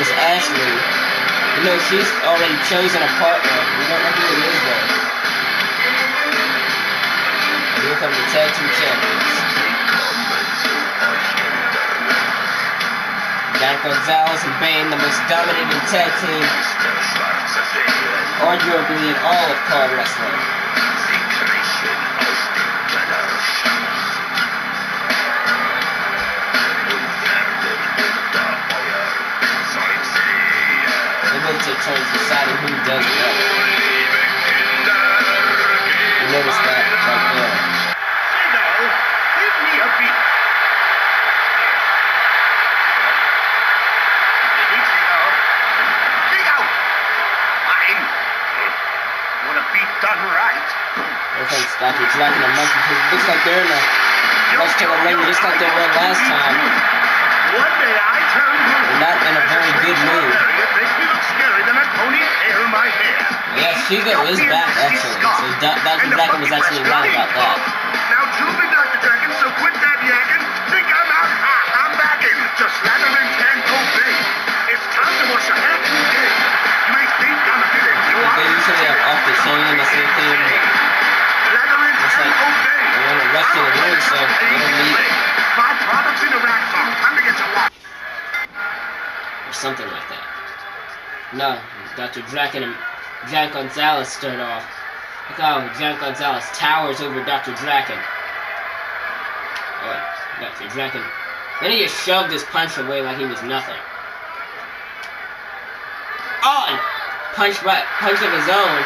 is Ashley. You know, she's already chosen a partner. We don't know who it is, though. And here come the tag team champions. Giant Gonzalez and Bane, the most dominating tag team, arguably in all of card wrestling. They both take turns deciding who does what. You notice that right there. Give me a beat. Dig out. Fine. Want a beat done right. Here comes Dr. Dragon and Monkey. It looks like they're in a rush to the ring just like they were last time. One day I turn blue. They're not in a very good mood. It makes me look scary than a pony's hair in my hair. Yeah, Shigo is back actually. So Dr. Dragon was actually right about that. Now choose me, Dr. Dragon, so quit that yakking. Think I'm out? I'm back in. Just lather and can go big. It's time to wash your hands in the game. You may think I'm a bit enjoying. They usually have off the chain and the same thing, but lather and it's can like go big. they want to rush to the ring, so they don't need it. My products in the rack, so time to get to work. Or something like that. No, Dr. Dragon and Giant Gonzalez start off. Look how Giant Gonzalez towers over Dr. Dragon. Oh, Dr. Dragon. Then he just shoved his punch away like he was nothing. Oh, and punch of his own.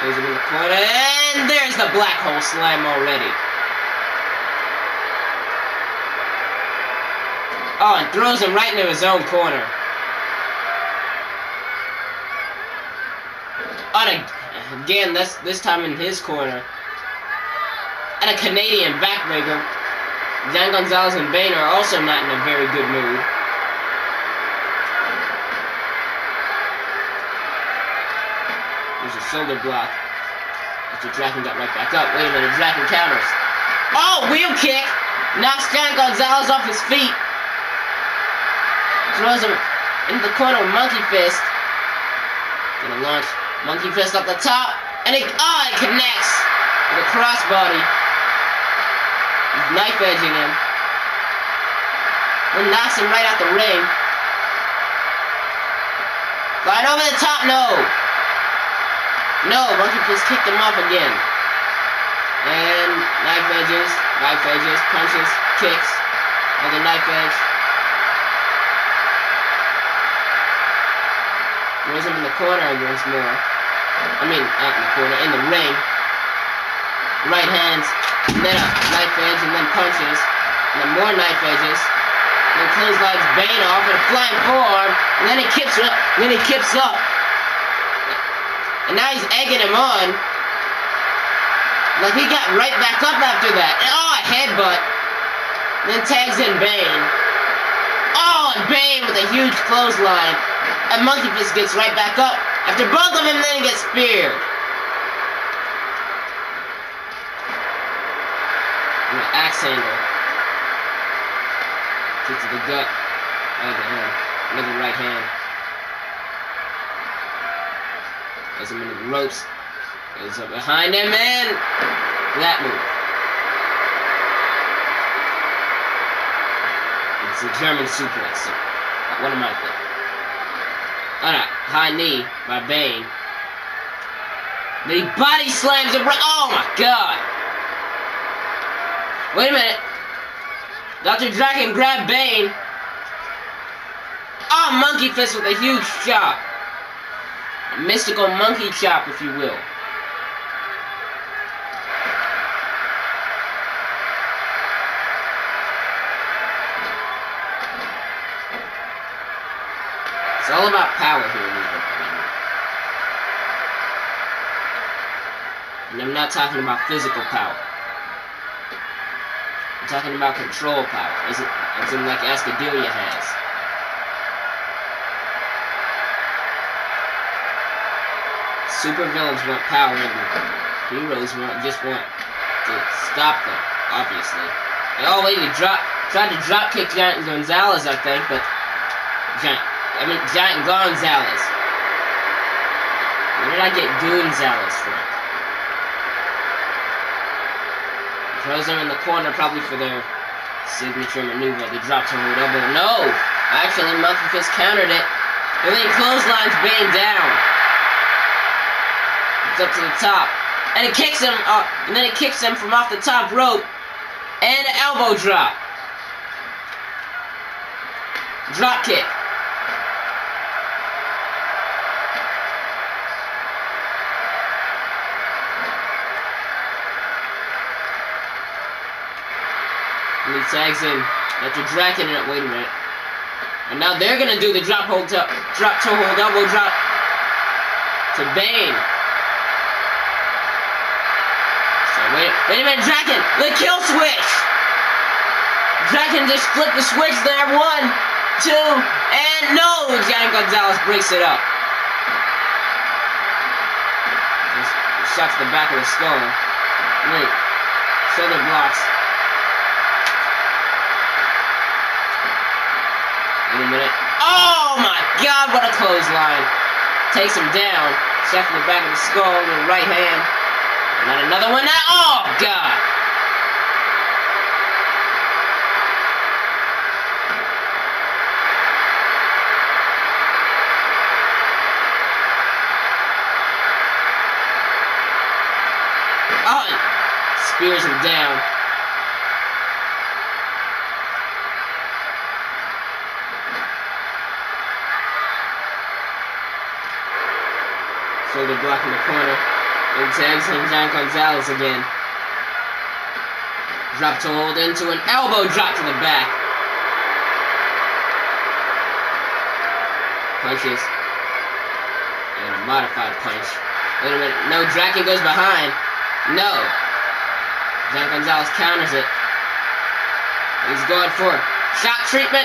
Goes him in the corner, and there's the black hole slam already. Oh, and throws him right into his own corner. And again, this time in his corner. And a Canadian backbreaker. Giant Gonzalez and Bane are also not in a very good mood. There's a shoulder block. Mr. Dragon got right back up. Wait a minute, Dragon counters. Oh, wheel kick! Knocks Giant Gonzalez off his feet. Throws him into the corner with Monkey Fist. Gonna launch Monkey Fist up the top. And it connects with a crossbody. He's knife edging him. Then knocks him right out the ring. Right over the top, no! No, Monkey Fist kicked him off again. And knife edges, punches, kicks, another knife edge. Throws him in the corner once more. I mean, not in the corner, in the ring. Right hands, and then a knife edge, and then punches, and then more knife edges. And then clotheslines Bane off with a flying forearm, and then he kips up. And now he's egging him on. Like he got right back up after that. And a headbutt. And then tags in Bane. Oh, and Bane with a huge clothesline. And Monkey Fist gets right back up. After both of them then gets speared. And an axe handle. Kick to the gut. Another right hand. Goes him into the ropes. Goes up behind him and that move. It's a German suplex. What am I thinking? On a high knee by Bane. Then he body slams him right. Oh my god! Wait a minute. Dr. Dragon grabbed Bane. Oh, Monkey Fist with a huge chop. A mystical monkey chop, if you will. It's all about power here, and I'm not talking about physical power. I'm talking about control power, as in like Ascadelia has. Supervillains want power, and heroes just want to stop them, obviously. Oh wait, he tried to drop kick Giant Gonzalez, I think, but Giant Gonzalez. Where did I get Gonzalez from? Throws him in the corner, probably for their signature maneuver, the drop to hold elbow. No! Actually, Monkey Fist countered it. And then he clotheslines Bane down. It's up to the top. And it kicks him up. And then it kicks him from off the top rope. And an elbow drop. Drop kick. And he tags in after Draken it. Wait a minute. And now they're gonna do the drop toe hold elbow drop to Bane. So wait a minute, Draken, the kill switch. Draken just flipped the switch there. 1, 2, and no! Giant Gonzalez breaks it up. Just shot to the back of the skull. Wait, shoulder blocks. Wait a minute. Oh my god, what a clothesline. Takes him down. Shot to the back of the skull with the right hand. And then another one now. Oh god. Oh, spears him down. Shoulder block in the corner. And tags him Giant Gonzalez again. Drop to hold into an elbow drop to the back. Punches. And a modified punch. Wait a minute. No, Draken goes behind. No. Giant Gonzalez counters it. He's going for shot treatment.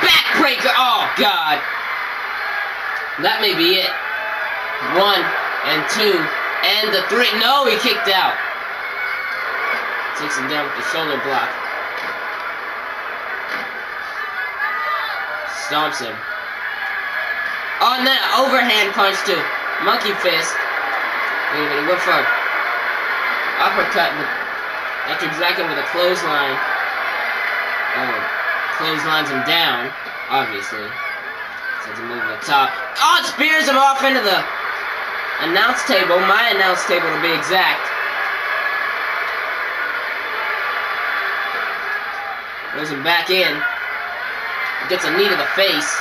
Backbreaker. Oh, God. That may be it. 1 and 2 and the 3. No, he kicked out. Takes him down with the shoulder block. Stomps him. Oh, and then an overhand punch to Monkey Fist. Wait a minute, he went for uppercut after Draken with a clothesline. Clotheslines him down, obviously. Sends him over the top. Oh, it spears him off into the announce table, my announce table to be exact. Throws him back in. Gets a knee to the face.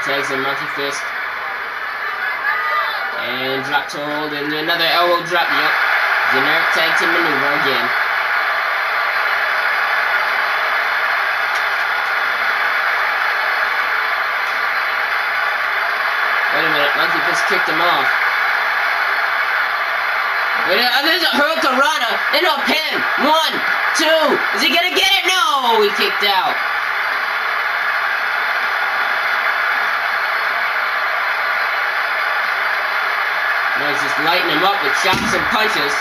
Tags in Monkey Fist. And drop to hold and another elbow drop. Yep. Generic tag team maneuver again. Wait a minute, Monkey Fist kicked him off. Wait a minute, there's a Hurricanrana into a pin. 1, 2. Is he gonna get it? No, he kicked out. Now he's just lighting him up with shots and punches.